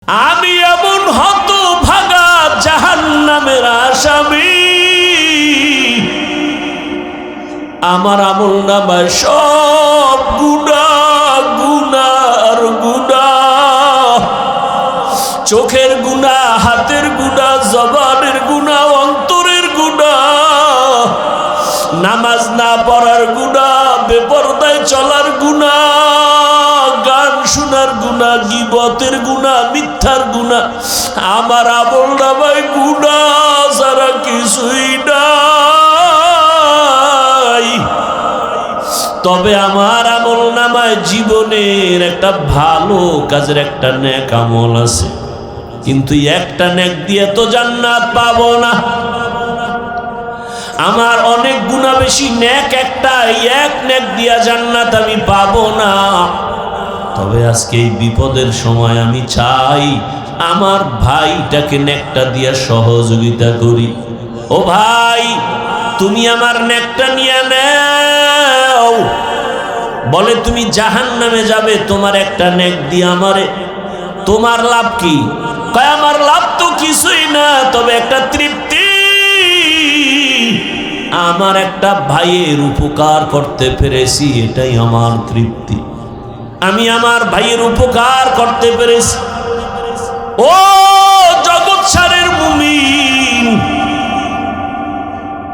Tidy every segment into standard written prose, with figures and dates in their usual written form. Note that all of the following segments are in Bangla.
আমি এমন হতভাগা জাহান্নামের আসামি, আমার আমল নামায় সব গুনাহ, গুনার গুনাহ, চোখের গুনাহ, হাতের গুনাহ, জবানের গুনাহ, অন্তরের গুনাহ, নামাজ না পড়ার গুনাহ, বেপরদায় চলার গুনাহ, গান শোনার গুনাহ, গীবতের গুনাহ, মিথ্যার গুনাহ, আমার আমল নামায় গুনাহ ছাড়া কিছুই নাই। তবে আমার আমল নামায় জীবনের একটা ভালো কাজের একটা নেক আমল আছে, কিন্তু একটা নেক দিয়ে তো জান্নাত পাবো না। আমার অনেক গুনাহ বেশি, নেক একটা, এক নেক দিয়া জান্নাত আমি পাবো না। তবে আজকে এই বিপদের সময় আমি চাই আমার ভাইটাকে নেকটা দিয়া সহযোগিতা করি। ও ভাই, তুমি আমার নেকটা নিয়ে নাও। বলে তুমি জাহান্নামে যাবে, তোমার একটা নেক দিয়ে আমারে, তোমার লাভ কি? কয় আমার লাভ তো কিছুই না, তবে একটা তৃপ্তি, আমার একটা ভাইয়ের উপকার করতে পেরেছি, এটাই আমার তৃপ্তি। আমি আমার ভাইয়ের উপকার করতে পেরেছি। ও জগৎ সারের মুমিন,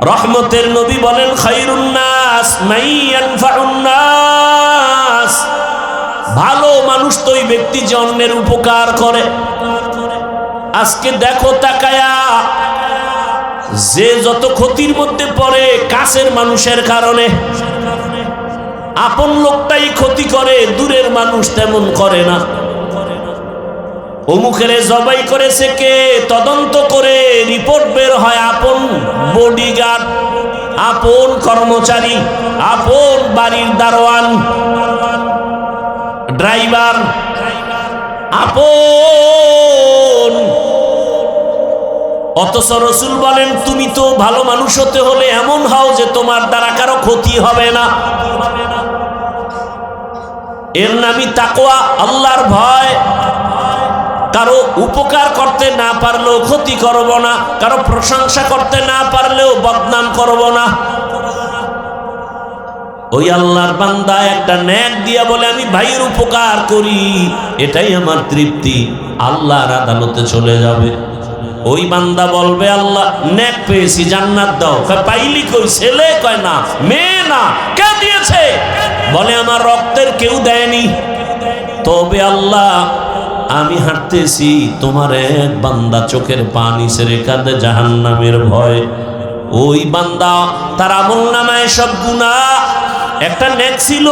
রহমতের নবী বলেন খায়রুন নাস মান ইয়ানফাউন নাস, ভালো মানুষ তো ওই ব্যক্তি যে অন্যের উপকার করে। আজকে দেখো তাকায়া, যে যত ক্ষতির মধ্যে পড়ে কাছের মানুষের কারণে, আপন লোকটাই ক্ষতি করে, দূরের মানুষ তেমন করে না। অমুকেরে জবাই করেছে কে, তদন্ত করে রিপোর্ট বের হয় আপন বডিগার্ড, আপন কর্মচারী, আপন বাড়ির দারোয়ান, ড্রাইভার, আপন। অথচ রাসূল বলেন তুমি তো ভালো মানুষ হতে হলে এমন হও যে তোমার দ্বারা কারো ক্ষতি হবে না। এর নামই তাকওয়া, আল্লাহর ভয়। কারো উপকার করতে না পারলেও ক্ষতি করব না, কারো প্রশংসা করতে না পারলেও বদনাম করব না। ওই আল্লাহর বান্দা একটা নেক দিয়া বলে আমি ভাইয়ের উপকার করি, এটাই আমার তৃপ্তি, আল্লাহর আদালতে চলে যাবে। ওই বান্দা বলবে আল্লাহ নেক পেয়েছি, জান্নাত দাও। পাইলি কই? ছেলে? কয় না। মেয়ে? না। কে দিয়েছে? বলে আমার রক্তের কেউ দেয়নি। তবে আল্লাহ আমি হাঁটতেছি, তোমার এক বান্দা চোখের পানি ছেড়ে কাঁদে জাহান্নামের ভয়। ওই বান্দা তার আমল নামায় সব গুনাহ, একটা নেক ছিল,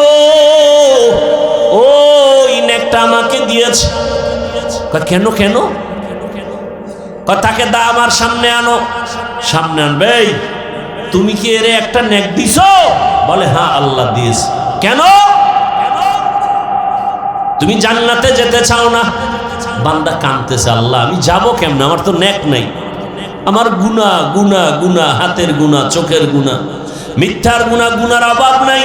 ওই নেকটা আমাকে দিয়েছে। কেন? কেন? তাকে দা আমার সামনে আনো। সামনে আনবে। তুমি কি এর একটা নেক দিছো? বলে হ্যাঁ আল্লাহ দিয়েছে। কেন? তুমি জান্নাতে যেতে চাও না? বান্দা কাঁদতেছে, আল্লাহ আমি যাব কেমনে, আমার তো নেক নাই, আমার গুনাহ গুনাহ গুনাহ, হাতের গুনাহ, চোখের গুনাহ, মিথ্যার গুনাহ, গুনার অভাব নাই।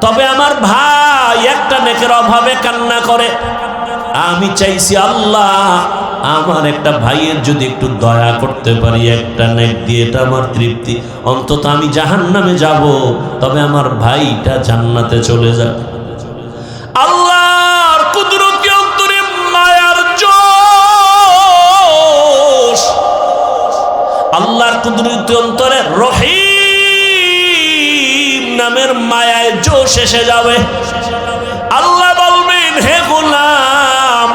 তবে আমার ভাই একটা নেকের অভাবে কান্না করে। আমি চাইছি আল্লাহ আমার একটা ভাইয়ের যদি একটু দয়া করতে পারি একটা নেক দিয়ে, এটা আমার তৃপ্তি। অন্তত আমি জাহান্নামে যাব, তবে আমার ভাইটা জান্নাতে চলে যাবে। আল্লাহর কুদরতি অন্তরে মায়ার জোশ, আল্লাহর কুদরতি অন্তরে রহিম নামের মায়ায় জোশ এসে যাবে। আল্লাহ বলবেন হে গোলাম,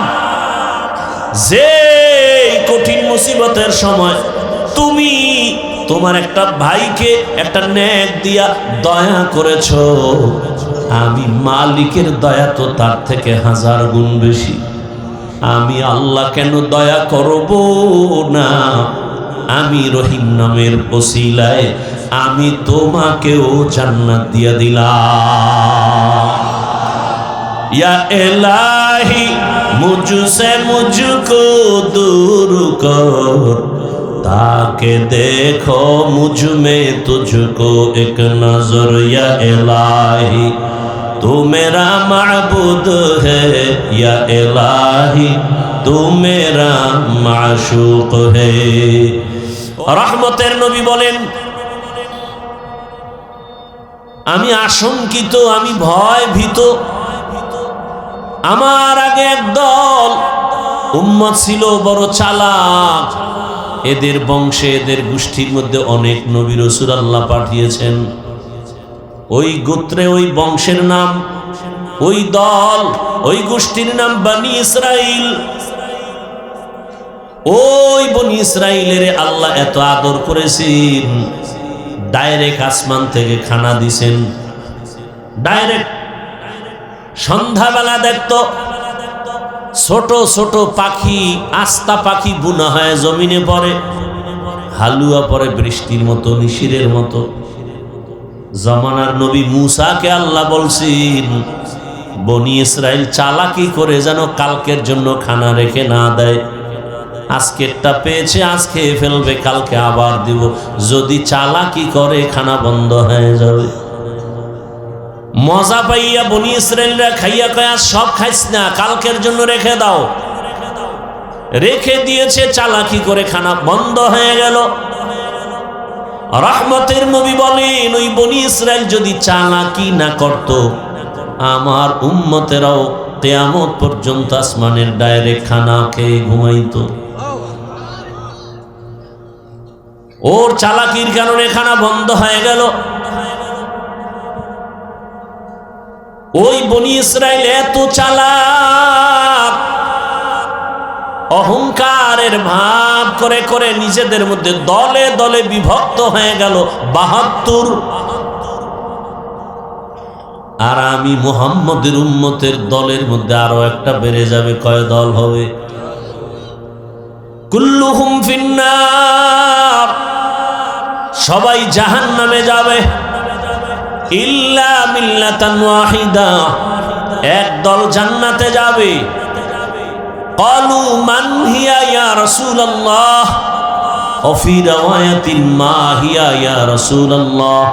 যে কঠিন মুসিবতের সময় তুমি তোমার একটা ভাইকে একটা নেক দিয়া দয়া করেছো, আমি মালিকের দয়া তো তার থেকে 1000 গুণ বেশি। আমি আল্লাহ কেন দয়া করব না? আমি রহিম নামের ওসিলায় আমি তোমাকেও জান্নাত দিয়ে দিলাম। या इलाही मुझसे मुझको दूर कर, ताकि देखो मुझ में तुझको एक नजर। या इलाही तू मेरा माबूद है या इलाही तू मेरा माशूक है। रहमतेर नबी बोलेन আমি আশঙ্কিত, আমি ভয় ভীত। আমার আগে একদল উম্মত ছিল বড় চালাক, এদের বংশে এদের গোষ্ঠীর মধ্যে অনেক নবী রাসূল আল্লাহ পাঠিয়েছেন। ওই গোত্রে ওই বংশের নাম, ওই দল, ওই গোষ্ঠীর নাম বনি ইসরাইল। ওই বনি ইসরাইলের আল্লাহ এত আদর করেছেন, ডাইরেক্ট আসমান থেকে খানা দিছেন। ডাইরেক্ট সন্ধ্যাবেলা দেখতো ছোট ছোট পাখি, আস্তা পাখি বুনা হয় জমিনে পড়ে, হালুয়া পড়ে বৃষ্টির মতো, নিশিরের মতো। জামানার নবী মূসাকে আল্লাহ বলছেন বনি ইসরাইল চালাকি করে যেন কালকের জন্য খানা রেখে না দেয়। আজকেরটা পেয়েছে, আজ খেয়ে ফেলবে, কালকে আবার দিব। যদি চালাকি করে খানা বন্ধ হয়ে যাবে। মজা পাইয়া বনি ইসরাইলরা খাইয়া কয়া সব খাইস না, কালকের জন্য রেখে দাও। রেখে দিয়েছে, চালাকি করে খানা বন্ধ হয়ে গেল। রহমতের নবী বলেন ওই বনি ইসরাইল যদি চালাকি না করত, আমার উম্মতেরাও কিয়ামত পর্যন্ত আসমানের ডাইরেক্ট খানা খেয়ে ঘুমাইতো। ওর চালাকির কারণে খানা বন্ধ হয়ে গেল। ওই বনি ইসরাইল এত চালাক, অহংকারের ভাব করে করে নিজেদের মধ্যে দলে দলে বিভক্ত হয়ে গেল ৭২। আর আমি মুহাম্মদের উম্মতের দলের মধ্যে আরো একটা বেড়ে যাবে। কয় দল হবে? কুল্লুহুম ফিন্নার, সবাই জাহান্নামে যাবে। ইল্লা মিল্লাতান ওয়াহিদা, এক দল জান্নাতে যাবে। ক্বালু মান হিয়া ইয়া রাসূলুল্লাহ ওয়া ফি রাওয়ায়াতিন মা হিয়া ইয়া রাসূলুল্লাহ।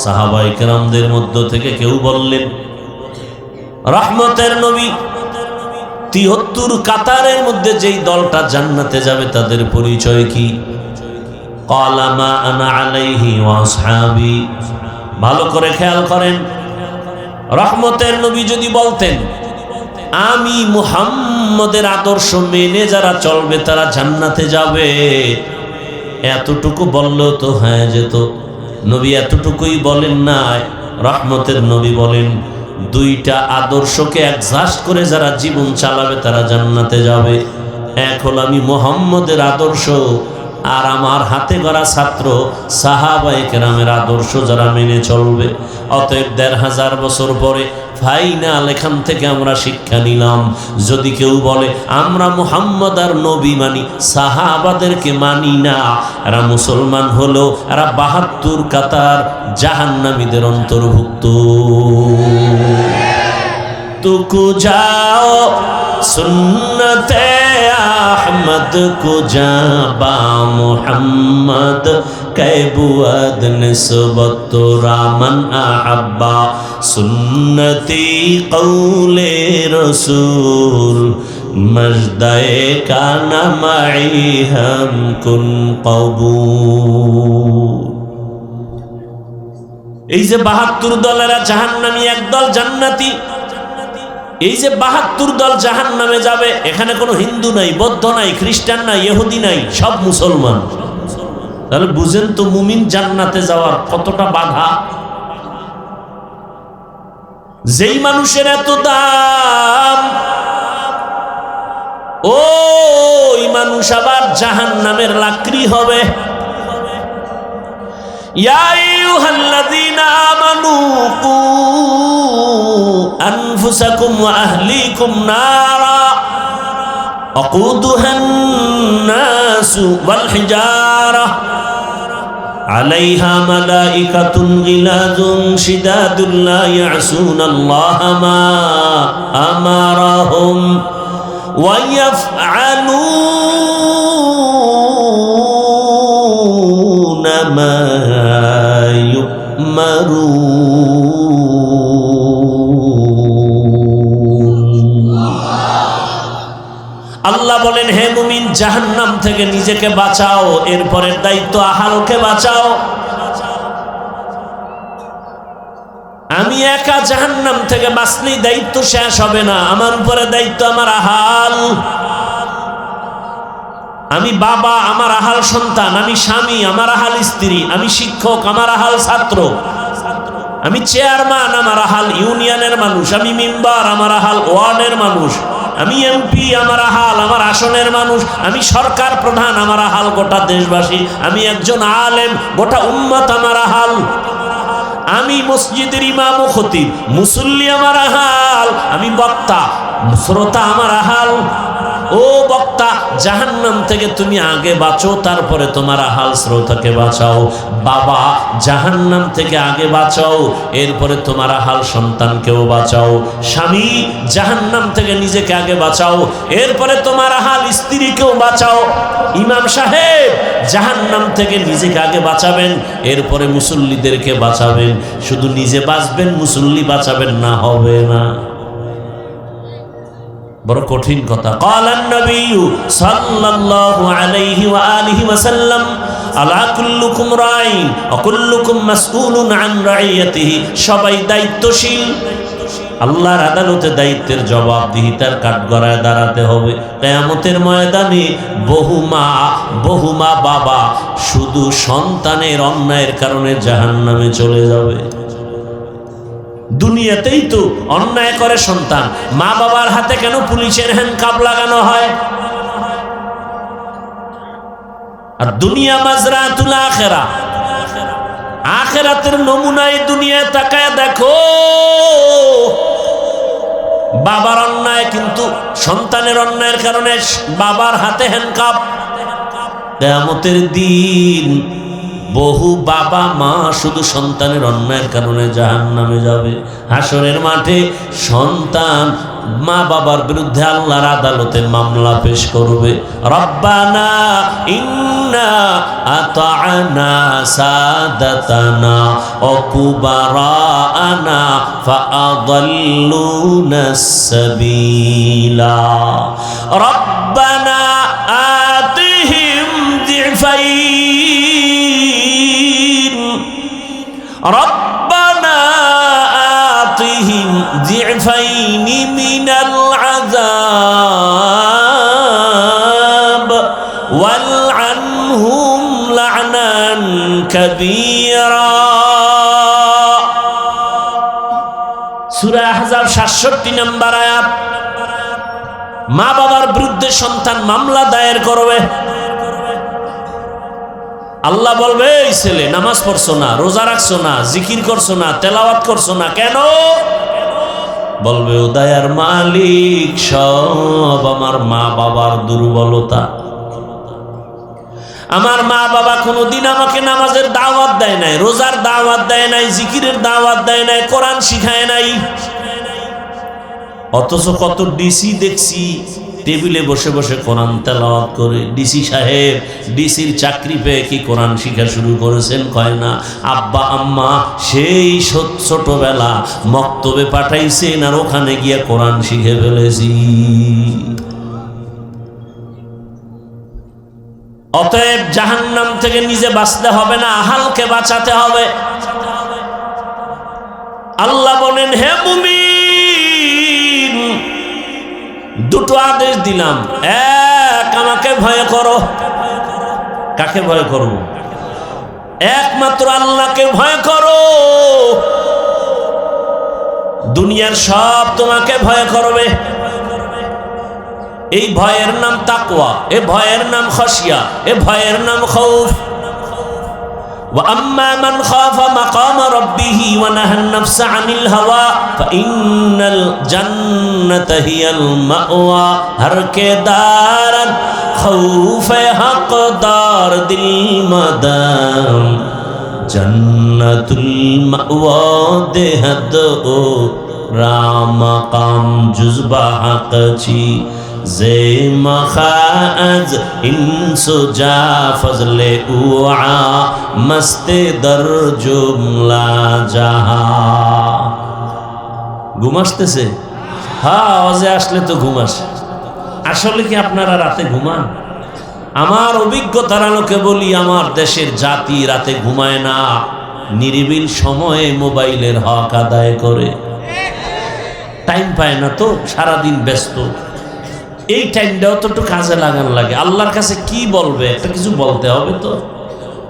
সাহাবায়ে কেরামদের মধ্য থেকে কেউ বললেন রহমতের নবী ৭৩ কাতারের মধ্যে যেই দলটা জান্নাতে যাবে তাদের পরিচয় কি? ক্বালা মা আনা আলাইহি ওয়া আসহাবি। ভালো করে খেয়াল করেন, রহমতের নবী যদি বলতেন আমি মুহাম্মদের আদর্শ মেনে যারা চলবে তারা জান্নাতে যাবে, এতটুকু বললেও তো হয়ে যেত। নবী এতটুকুই বলেন না। রহমতের নবী বলেন দুইটা আদর্শকে অ্যাডজাস্ট করে যারা জীবন চালাবে তারা জান্নাতে যাবে। এক হলো আমি মুহাম্মদের আদর্শ, আর আমার হাতে গড়া ছাত্র সাহাবায়ে কেরামের আদর্শ যারা মেনে চলবে। অতএব ১৫০০ বছর পরে ফাইনাল এখান থেকে আমরা শিক্ষা নিলাম, যদি কেউ বলে আমরা মুহাম্মদ আর নবী মানি, সাহাবাদেরকে মানি না, এরা মুসলমান হলো, এরা ৭২ কাতার জাহান্নামীদের অন্তর্ভুক্ত। তুকু যাও সুন্নতে আহমদ কো জাবা মুহাম্মদ कैबुअद निस्बत रामन अहब्बा सुन्नती कौले रसूल मजदाए काना माई हम कुन कबूल। এই যে ৭২ দলেরা জাহান্নামী, একদল জান্নাতি। এই যে ৭২ দল জাহান্নামে যাবে, এখানে কোনো হিন্দু নাই, বৌদ্ধ নাই, খ্রিস্টান নাই, ইহুদি নাই, সব মুসলমান। তাহলে বুঝেন তো মুমিন জান্নাতে যাওয়ার কতটা বাধা। যেই মানুষের এত দাম, ওই মানুষ আবার জাহান্নামের লাকড়ি হবে। ইয়া আইয়ুহাল্লাযীনা আমানু কু আনফুসাকুম ওয়া আহলিকুম নারা ওয়াকুদুহান নাসু ওয়াল হিজারা আলাইহা মালাইকাতুন গিলাযুন শিদাদুন লা ইয়াসুনাল্লাহা মা আমারাহুম ওয়া ইয়াফআলুনা মা ইউমারুন। আল্লাহ বলেন, হে মুমিন, জাহান্নাম থেকে নিজেকে বাঁচাও, এরপরের দায়িত্ব আহালকে বাঁচাও। আমি একা জাহান্নাম থেকে বাঁচলেই দায়িত্ব শেষ হবে না, আমার উপরে দায়িত্ব আমার আহাল। আমি বাবা, আমার আহাল সন্তান, আমি স্বামী, আমার আহাল স্ত্রী, আমি শিক্ষক, আমার আহাল ছাত্র, আমি চেয়ারম্যান, আমার আহাল ইউনিয়নের মানুষ, আমি মেম্বার, আমার আহাল ওয়ার্ডের মানুষ, আমি এমপি, আমার আহাল আমার আসনের মানুষ, আমি সরকার প্রধান, আমার আহাল গোটা দেশবাসী, আমি একজন আলেম, গোটা উম্মত আমার আহাল, আমি মসজিদের ইমাম ও খতিব, মুসল্লি আমার আহাল, আমি বক্তা, শ্রোতা আমার আহাল। ও বক্তা, জাহান্নাম থেকে তুমি আগে বাঁচো, তারপরে তোমার আহাল শ্রোতাকে বাঁচাও। বাবা, জাহান্নাম থেকে আগে বাঁচাও, এরপরে তোমার আহাল সন্তানকেও বাঁচাও। স্বামী, জাহান্নাম থেকে নিজেকে আগে বাঁচাও, এরপরে তোমার আহাল স্ত্রীকেও বাঁচাও। ইমাম সাহেব, জাহান্নাম থেকে নিজেকে আগে বাঁচাবেন, এরপরে মুসল্লিদেরকে বাঁচাবেন। শুধু নিজে বাঁচবেন, মুসল্লি বাঁচাবেন না, হবে না। বড় কঠিন কথা। ক্বালান নবী সাল্লাল্লাহু আলাইহি ওয়া আলিহি ওয়াসাল্লাম, আলা কুল্লুকুম রাইন ওয়া কুল্লুকুম মাসউলুন আন রাইয়াতিহি। সবাই দায়িত্বশীল, আল্লাহর আদালতে দায়িত্বের জবাবদিহিতার কাঠগড়ায় দাঁড়াতে হবে। কিয়ামতের ময়দানে বহু মা বাবা শুধু সন্তানের অন্যায়ের কারণে জাহান্নামে চলে যাবে। দুনিয়াতেই তো অন্যায় করে সন্তান, মা বাবার হাতে কেন পুলিশের হ্যান্ডকাপ লাগানো হয়? আর দুনিয়া মাজরাতুল আখিরা, আখিরাতের নমুনায় দুনিয়ায় তাকায় দেখো। বাবার অন্যায়, কিন্তু সন্তানের অন্যায়ের কারণে বাবার হাতে হ্যান্ডকাপ। কিয়ামতের দিন বহু বাবা মা শুধু সন্তানের অন্যায়ের কারণে জাহান্নামে যাবে। হাসরের মাঠে সন্তান মা বাবার বিরুদ্ধে আল্লাহর আদালতে মামলা পেশ করবে। রব্বানা ইন্না আতা'না সাদাতানা ওয়া কুবারানা ফাআদাল্লুনাস সাবিলা। রব্বানা আতিহিম যিফাইন, রব্বানা আতিহিম যিফাইনি মিনাল আযাব ওয়ালআনহুম লা'নান কাবীরা। সূরা আহজাব 67 নম্বর আয়াত। মা বাবার বিরুদ্ধে সন্তান মামলা দায়ের করবে। আল্লাহ বলবে, এই ছেলে নামাজ পড়ছো না, রোজা রাখছো না, জিকির করছো না, তেলাওয়াত করছো না, কেন? বলবে, ও দয়ার মালিক, সব আমার মা বাবার দুর্বলতা। আমার মা বাবা কোনোদিন আমাকে নামাজের দাওয়াত দেয় নাই, রোজার দাওয়াত দেয় নাই, জিকিরের দাওয়াত দেয় নাই, কোরআন শিখায় নাই। অথচ কত ডিসি দেখছি টেবিলে বসে বসে কোরআন তেলাওয়াত করে। ডিসি সাহেব ডিসির চাকরি পেয়ে কি কোরআন শিখা শুরু করেছেন? কয় না। আব্বা আম্মা সেই ছোটবেলা মক্তবে পাঠাইছেন, আর ওখানে গিয়ে কোরআন শিখে ফেলেছি। অতএব জাহান্নাম থেকে নিজে বাঁচতে হবে না, আহালকে বাঁচাতে হবে। আল্লাহ বলেন, হে মুমিন, দুটো আদেশ দিলাম। এক, আমাকে ভয় করো। কাকে ভয় করব? একমাত্র আল্লাহকে ভয় করো। দুনিয়ার সব তোমাকে ভয় করবে। এই ভয়ের নাম তাকওয়া, এ ভয়ের নাম খাশিয়া, এ ভয়ের নাম খাউফ। وأما من خاف مقام ربه ونهى النفس عن الهوى فإن الجنة هي المأوى। हर के दारन खौफ हकदार दिल मदाम जन्नतुल मअवा देहद ओ राम काम जुज़बा हक़ची जे मखाज इंसो जा फजले उआ मस्ते दर जुमला जहा। ঘুম আসতেছে? হ্যাঁ, আওয়াজে আসলে তো ঘুম আসে। আসলে কি আপনারা রাতে ঘুমান? আমার অভিজ্ঞতার আলোকে বলি, আমার দেশের জাতি রাতে ঘুমায় না, নিরিবিল সময়ে মোবাইলের হক আদায় করে। টাইম পায় না তো, সারাদিন ব্যস্ত। এই টাইমটাও তো একটু কাজে লাগান লাগে। আল্লাহর কাছে কি বলবে? একটা কিছু বলতে হবে তো।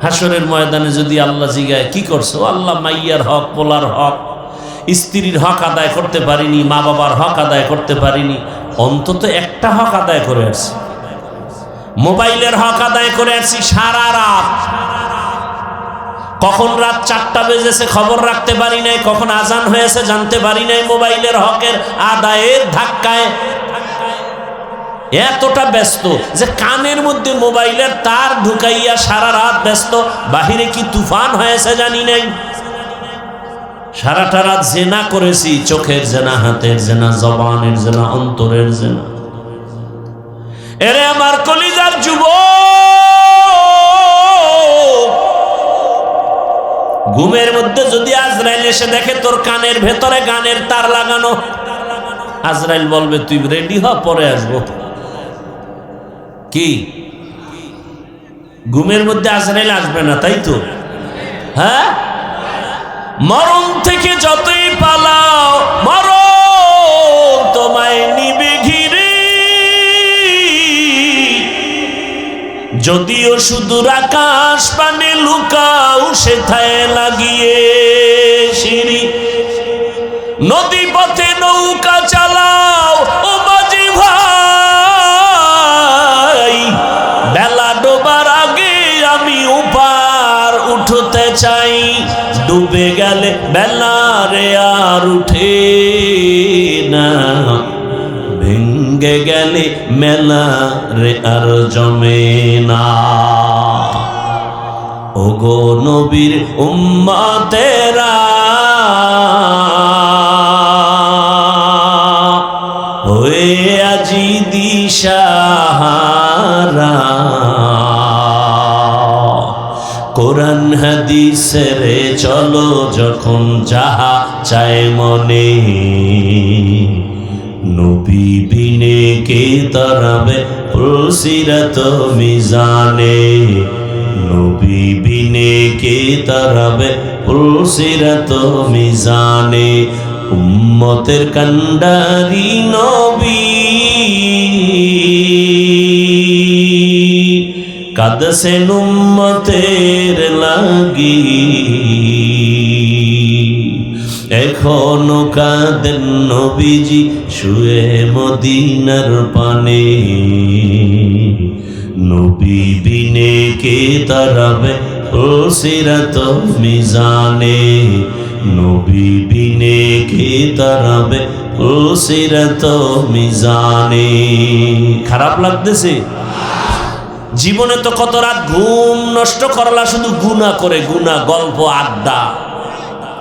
হাসরের ময়দানে যদি আল্লাহ জিগায় কি করছো, আল্লাহ মাইয়ার হক, পোলার হক, স্ত্রীর হক আদায় করতে পারিনি, মা বাবার হক আদায় করতে পারিনি, অন্তত একটা হক আদায় করে আসছি, মোবাইলের হক আদায় করে আসছি সারা রাত। কখন রাত 4টা বেজেছে খবর রাখতে পারি নাই, কখন আজান হয়েছে জানতে পারি নাই, মোবাইলের হকের আদায়ের ধাক্কায় এতটা ব্যস্ত যে কানের মধ্যে মোবাইলের তার ঢুকাইয়া সারা রাত ব্যস্ত। বাহিরে কি তুফান হয়েছে জানি নাই। সারাটা রাত জেনা করেছি, চোখের জেনা, হাতের জেনা, জবানের জেনা, অন্তরের জেনা। এরে আমার কলিজার যুবক, ঘুমের মধ্যে যদি আজরাইল এসে দেখে তোর কানের ভেতরে গানের তার লাগানো, আজরাইল বলবে তুই রেডি হ, পরে আসবো। কি ঘুমের মধ্যে আজরাইল আসবে না, তাই তো? হ্যাঁ, মরণ থেকে যতই পালাও মরণ তোমায় নিবে ঘিরে, যদিও সুদূর আকাশ পানে লুকাও সেথায় লাগিয়ে সিঁড়ি, নদী পথে নৌকা চালাও ও মাঝি ভাই, বেলা ডোবার আগে আমি উপার উঠতে চাই, ডুবে গেলে বেলা রে আর উঠে না, ভেঙ্গে গেলে মেলা রে আর জমে না। ওগো নবীর উম্মতেরা হয়ে আজি দিশাহারা, কোরআন হাদিসের চলো যখন যাহা চায় মনে, নবী বিনে কে তরাবে পুলসিরাত মিজানে, নবী বিনে কে তরাবে পুলসিরাত মিজানে, উম্মতের কান্ডারি নবী কাঁদছেন উম্মতের লাগি, এখনো কাঁদেন নবীজি শুয়ে মদিনার পানে, নবী বিনে কে তারাবে পুলসিরাত মিজানে, নবী বিনে কে তারাবে পুলসিরাত মিজানে। খারাপ লাগতেছে? জীবনে তো কত রাত ঘুম নষ্ট করলা শুধু গুনাহ করে, গুনাহ, গল্প, আড্ডা,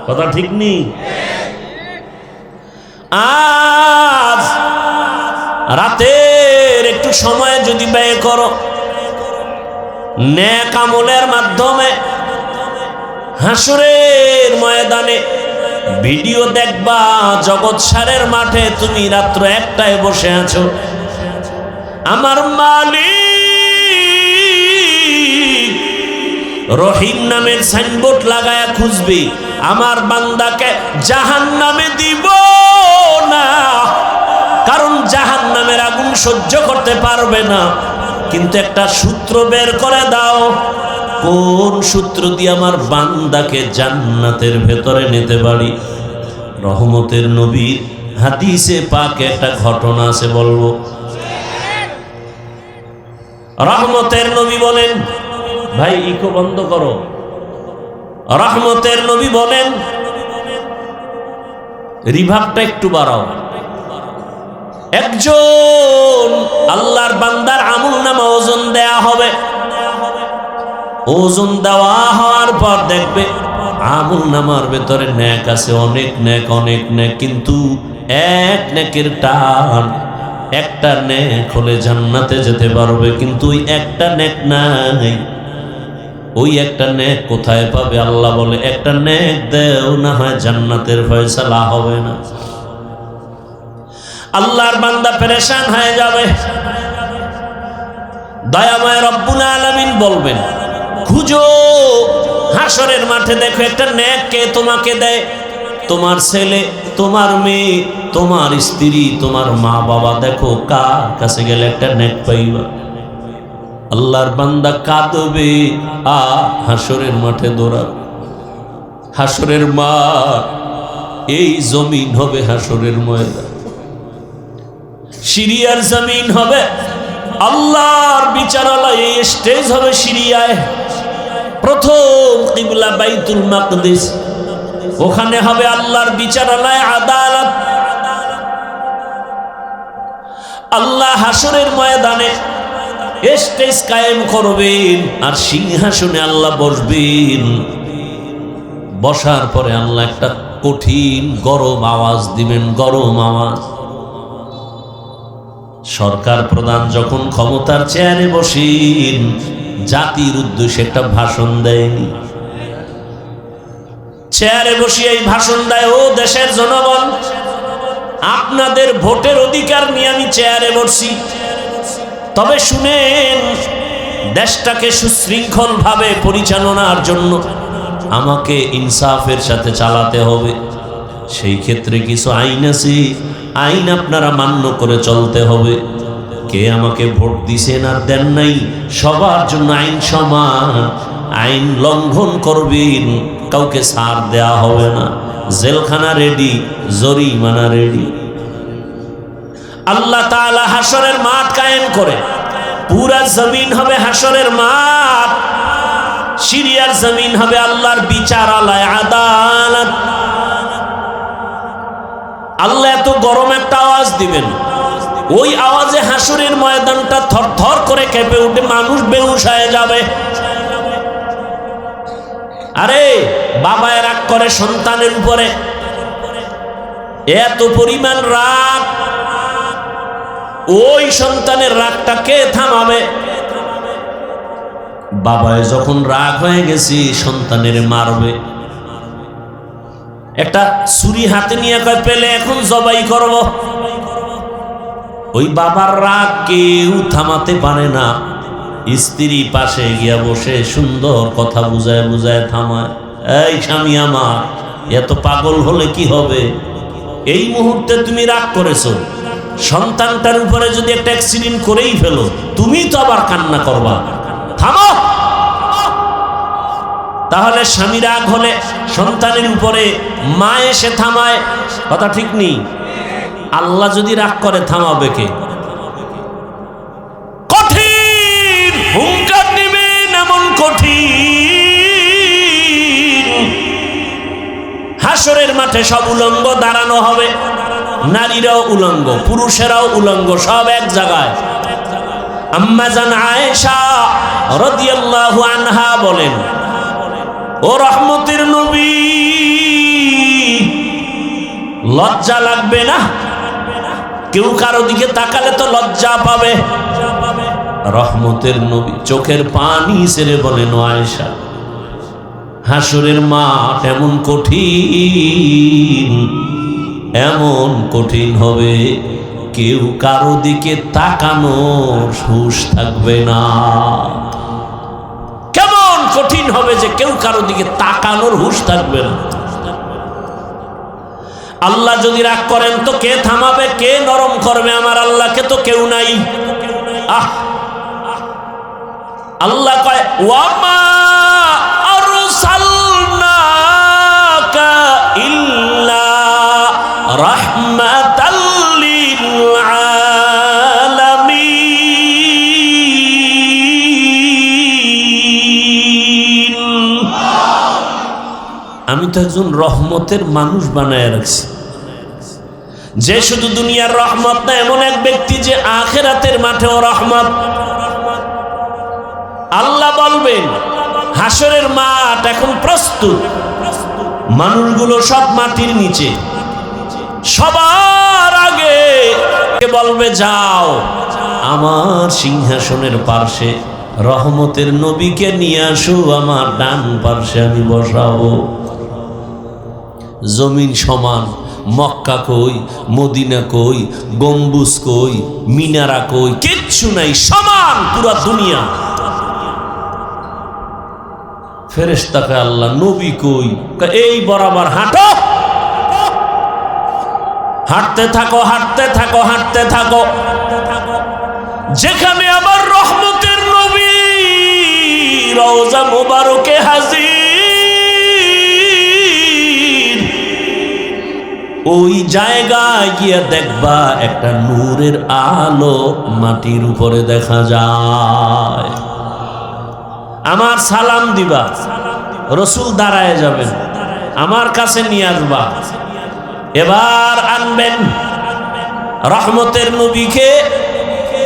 কথা ঠিক নেই? আজ রাতের একটু সময় যদি ব্যয় করো নেক আমলের মাধ্যমে, হাসরের ময়দানে ভিডিও দেখবা জগৎ সারের মাঠে তুমি রাত্র 1টায় বসে আছো, আমার মালিক রহিম নামের সাইনবোর্ড লাগায়া খুঁজবি, আমার বান্দাকে জাহান্নামে দিব না, কারণ জাহান্নামের আগুন সহ্য করতে পারবে না। কিন্তু একটা সূত্র বের করে দাও, কোন সূত্র দিয়ে আমার বান্দাকে জান্নাতের ভেতরে নিতে পারি। রহমতের নবীর হাদিসে পাকে একটা ঘটনা আছে, বলবো। রহমতের নবী বলেন, ভাই ইকো বন্ধ করো। রহমতের নবী বলেন, রিভাবটা একটু বাড়াও। একজন আল্লাহর বান্দার আমলনামা ওজন দেয়া হবে, ওজন দেওয়া হওয়ার পর দেখবে আমলনামার ভেতরে নেক আছে, অনেক নেক, অনেক নেক, কিন্তু এক নেকের টান, একটা নেক হলে জান্নাতে যেতে পারবে, কিন্তু ওই একটা নেক নাই। ওই একটা নেক কোথায় পাবে? আল্লাহ বলে একটা নেক দেও, না হয় জান্নাতের ফয়সালা হবে না। আল্লাহর বান্দা পেরেশান হয়ে যাবে। দয়াময় রব্বুল আলামিন বলবেন, খুঁজো হাসরের মাঠে, দেখো একটা নেক কে তোমাকে দেয়। তোমার ছেলে, তোমার মেয়ে, তোমার স্ত্রী, তোমার মা বাবা, দেখো কার কাছে গেলে একটা নেক পাইবা। আল্লাহর বান্দা কাঁদবে আর হাসরের মাঠে দৌড়াবে। হাসরের মাঠ এই জমিন হবে হাসরের ময়দান, সিরিয়ার জমিন হবে আল্লাহর বিচারালয়, এই স্টেজ হবে সিরিয়ায়। প্রথম কিবলা বাইতুল মাকদিস, ওখানে হবে আল্লাহর বিচারালয়, আদালত। আল্লাহ হাসরের ময়দানে স্টেজ কায়েম করবেন আর সিংহাসনে আল্লাহ বসবেন। বসার পরে আল্লাহ একটা কঠিন গরম আওয়াজ দিবেন, গরম আওয়াজ। সরকার প্রধান যখন ক্ষমতার চেয়ারে বসেন, জাতির উদ্দেশ্যে একটা ভাষণ দেয়নি, চেয়ারে বসিয়ে এই ভাষণ দেয়, ও দেশের জনগণ, আপনাদের ভোটের অধিকার নিয়ে আমি চেয়ারে বসছি, তবে শুনেন, দেশটাকে সুশৃঙ্খল ভাবে পরিচালনার জন্য আমাকে ইনসাফের সাথে চালাতে হবে। সেই ক্ষেত্রে কিছু আইন আছে, আইন আপনারা মান্য করে চলতে হবে। কে আমাকে ভোট দিছেন আর দেন নাই, সবার জন্য আইন সমান। আইন লঙ্ঘন করবেন, কাউকে ছাড় দেয়া হবে না, জেলখানা রেডি, জরিমানা রেডি। আল্লাহ তাআলা হাসরের মাঠ কায়েম করে, পুরা জমিন হবে হাসরের মাঠ, সিরিয়ার জমিন হবে আল্লাহর বিচারালয়, আদালত। আল্লাহ এত গরম একটা আওয়াজ দিবেন, ওই আওয়াজে হাসরের ময়দানটা থরথর করে কেঁপে উঠে, মানুষ বেহুশ হয়ে যাবে। আরে বাবায় রাগ করে সন্তানের উপরে, এত পরিমাণ রাগ, ওই সন্তানের রাগটা কে থামাবে? বাবায় যখন রাগ হয়ে গেছি, সন্তানের মারবে, একটা ছুরি হাতে নিয়ে কয়, পেলে এখন জবাই করব। ওই বাবার রাগ কেউ থামাতে পারে না। স্ত্রী পাশে গিয়া বসে সুন্দর কথা বুঝায় বুঝায় থামায়, এই স্বামী আমার, এত পাগল হলে কি হবে? এই মুহূর্তে তুমি রাগ করেছো, সন্তানটার উপরে যদি একটা অ্যাক্সিডেন্ট করেই ফেলো, তুমি তো আবার কান্না করবা, থামো। তাহলে স্বামী রাগ হলে সন্তানের উপরে মা এসে থামায়, কথা ঠিক নেই? আল্লাহ যদি রাগ করে, থামাবে কে? কঠিন হুঙ্কার দিবেন, এমন কঠিন। হাসরের মাঠে সব উলঙ্গ দাঁড়ানো হবে, নারীরাও উলঙ্গ, পুরুষেরাও উলঙ্গ, সব এক জায়গায়। আম্মা জান আয়েশা রাদিয়াল্লাহু আনহা বলেন, ও রহমতের নবী, লজ্জা লাগবে না? কেউ কারো দিকে তাকালে তো লজ্জা পাবে। রহমতের নবী চোখের পানি ছেড়ে বলেন, ও আয়েশা, হাসরের মাঠ এমন কঠিন, এমন কঠিন হবে, কেউ কারো দিকে তাকানোর হুঁশ থাকবে না। কেমন কঠিন হবে যে কেউ কারো দিকে তাকানোর হুঁশ থাকবে না। আল্লাহ যদি রাগ করেন তো কে থামাবে, কে নরম করবে? আমার আল্লাহকে তো কেউ নাই। আল্লাহ কয়, ওয়ামা আরসালনাকা ইল্লা রাহমাতাল লিল আলামিন। আমি তো একজন রহমতের মানুষ বানায় রাখছি, যে শুধু দুনিয়ার রহমত না, এমন এক ব্যক্তি যে আখিরাতের মাঠেও রহমত। আল্লাহ বলবেন, হাসরের মাঠ এখন প্রস্তুত, মানুষগুলো সব মাটির নিচে, সবার আগে বলবে, যাও আমার সিংহাসনের পার্শ্বে রহমতের নবীকে নিয়ে আসো, আমার ডান পার্শ্বে আমি বসাবো। জমিন সমান, মক্কা কই, মদিনা কই, গম্বুজ কই, মিনারা কই, কিচ্ছু নাই, সমান পুরা দুনিয়া। ফেরেশতাকে আল্লাহ নবী কই, এই বরাবর হাঁটো, হাঁটতে থাকো, হাঁটতে থাকো, হাঁটতে থাকো, যেখানে আমার রহমতের নবী রওজা মুবারকে হাজির, ওই জায়গায় গিয়ে দেখবা একটা নূরের আলো মাটির উপরে দেখা যায়। আমার সালাম দিবা, রসুল দাঁড়ায় যাবেন, আমার কাছে নিয়ে আসবা, এবার আনবেন রহমতের নবীকে,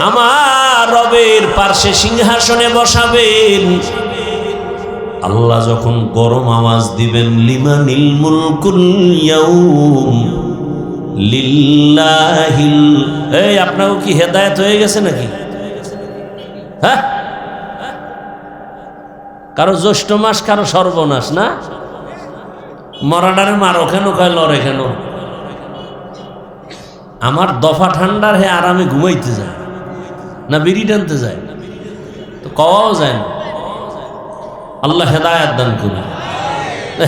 আমার রবের পার্শ্বে সিংহাসনে বসাবেন। আল্লাহ যখন গরম আওয়াজ দিবেন, লিমানিল মুলকুল ইয়াউম লিল্লাহিল, এই আপনাকে কি হেদায়েত হয়ে গেছে নাকি? হ্যাঁ, কারো জ্যৈষ্ঠ মাস, কারো সর্বনাশ না? মরাডারে মারো কেন, কয় লড়ে কেন? আমার দফা ঠান্ডার হে আরামে ঘুমাইতে যায় না বিড়ি টানতে যায়? তো কওয়াও যায় না। আল্লাহ হেদায়েত দান করুন,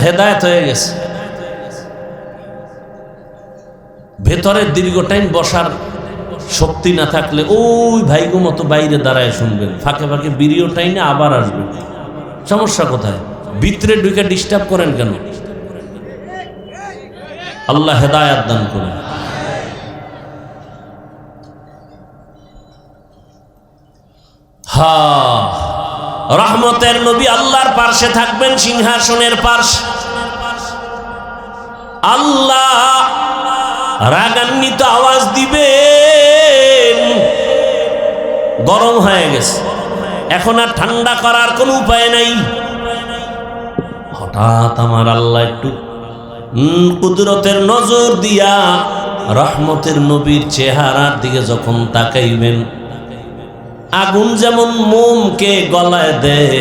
হেদায়েত হয়ে গেছে। ভেতরে দীর্ঘ টাইম বসার শক্তি না থাকলে ওই ভাইগো মতো বাইরে দাঁড়ায় শুনবেন, ফাঁকে ফাঁকে বিড়িও টাইনে আবার আসবেন। সমস্যা কোথায়? ভিতরে ঢুকে ডিস্টার্ব করেন কেন? আল্লাহ হেদায়েত দান করুন। হ্যাঁ, রহমতের নবী আল্লাহর পার্শ্বে থাকবেন, সিংহাসনের পার্শ্বে। আল্লাহ রাগান্বিত আওয়াজ দিবেন, গরম হয়ে গেছে, এখন আর ঠান্ডা করার কোনো উপায় নাই। হঠাৎ আমার আল্লাহ একটু কুদরতের নজর দিয়া রহমতের নবীর চেহারার দিকে যখন তাকাইবেন, আগুন যেমন মোমকে গলায় দেয়,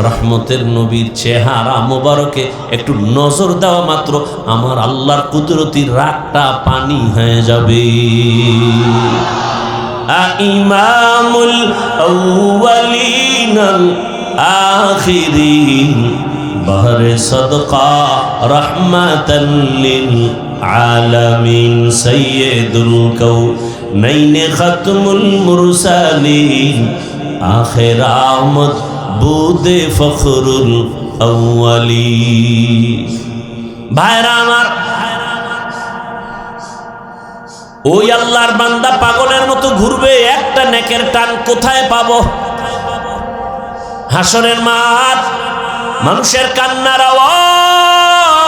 রহমতের নবীর চেহারা মোবারকে একটু নজর দেওয়া মাত্র আমার আল্লাহর কুদরতি রাগটা পানি হয়ে যাবে। ইমামুল আউয়ালিনাল আখিরিন বাহরে সদকা রহমাতান লিল আলামিন সাইয়্যিদুল কাউনাইন খাতমুল মুরসালিন আখির আমদ বুদে ফখরুল আউয়ালিন। ভাইরা আমার, ওই আল্লাহর বান্দা পাগলের মতো ঘুরবে, একটা নেকের টান কোথায় পাবো? হাসরের মাঠ, মানুষের কান্নার আওয়াজ,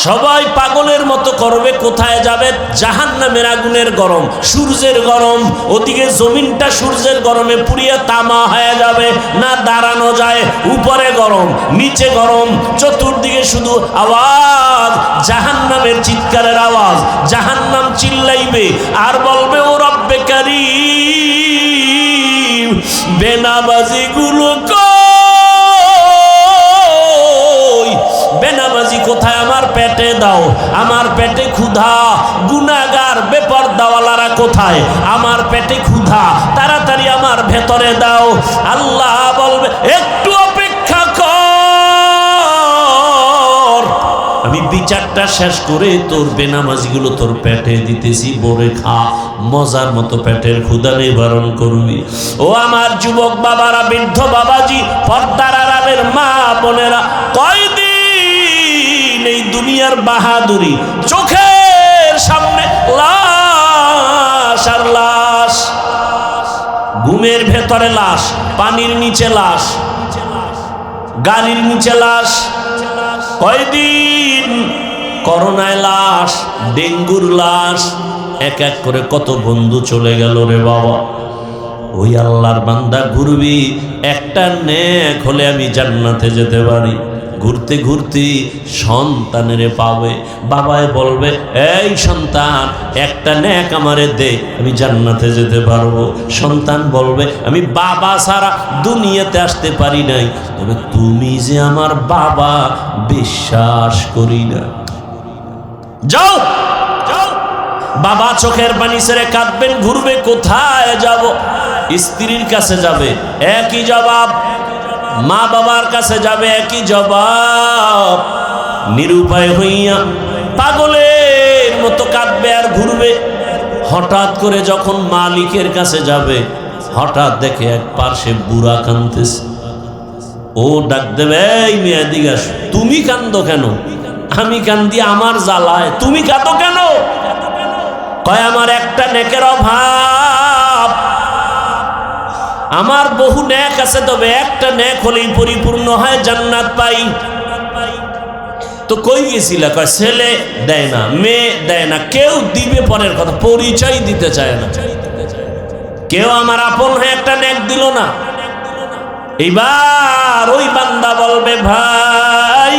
সবাই পাগলের মতো করবে, কোথায় যাবে? জাহান্নামের আগুনের গরম, সূর্যের গরম, ওদিকে জমিনটা সূর্যের গরমে পুড়িয়ে তামা হয়ে যাবে, না দাঁড়ানো যায়, উপরে গরম, নিচে গরম, চতুর্দিকে শুধু আওয়াজ, জাহান্নামের চিৎকারের আওয়াজ। জাহান্নাম চিল্লাইবে আর বলবে, ও রব্বে কারীম, বেনামাজি গুলো বেনামাজি কোথায়? আমার পেটে দাও, আমার পেটে ক্ষুধা। গুনাহগার বেপরদাওয়ালারা কোথায়? আমার পেটে ক্ষুধা, তাড়াতাড়ি আমার ভেতরে দাও। আল্লাহ বলবে, একটু অপেক্ষা কর, আমি বিচারটা শেষ করে তোর বেনামাজিগুলো তোর পেটে দিতেছি, বরে খা, মজার মতো পেটের ক্ষুধা নিবারণ করবি। ও আমার যুবক বাবারা, বৃদ্ধ বাবাজি, পর্দার আড়ালের মা বোনেরা, কয়দিন এই দুনিয়ার বাহাদুরি, চোখের সামনে লাশ আর লাশ, ঘুমের ভেতরে লাশ, পানির নিচে লাশ, গাড়ির নিচে লাশ, কয়দিন করোনায় লাশ, ডেঙ্গুর লাশ, এক এক করে কত বন্ধু চলে গেল রে বাবা। ওই আল্লাহর বান্দা ঘুরবি, একটা নেক হলে আমি জান্নাতে যেতে পারি, ঘুরতে ঘুরতে সন্তানের পাবে। বাবায় বলবে, এই সন্তান একটা নেক আমারে দে, আমি জান্নাতে যেতে পারবো। সন্তান বলবে, আমি বাবা ছাড়া দুনিয়াতে আসতে পারি নাই, তবে তুমি যে আমার বাবা বিশ্বাস করি না। যাও যাও। বাবা চোখের পানি ছেড়ে কাঁদবেন, ঘুরবে কোথায় যাব? স্ত্রীর কাছে যাবে, একই জবাব। মা বাবার কাছে যাবে, একই জবাব। নিরুপায় হইয়া পাগলের মতো কাঁদবে আর ঘুরবে। হঠাৎ করে যখন মালিকের কাছে যাবে, হঠাৎ দেখে এক পার্শ্বে বুড়া কাঁদতেছে। ও ডাক দেবে, এই মেয়ে দিকে আসো। তুমি কান্দো কেন? আমি কান্দি আমার জ্বালায়, তুমি কাঁদো কেন? কয়, আমার একটা নেকের অভাব। আমার বহু নেক আছে, তবে একটা নেক হলেই পরিপূর্ণ হয়, জান্নাত পাই। তো কই গেছিলা? কয়, ছেলে দেয় না, মেয়ে দেয় না, কেউ দিবে পরের কথা, পরিচয় দিতে চায় না। কেউ আমার আপন হয়ে একটা নেক দিল না। এইবার ওই বান্দা বলবে, ভাই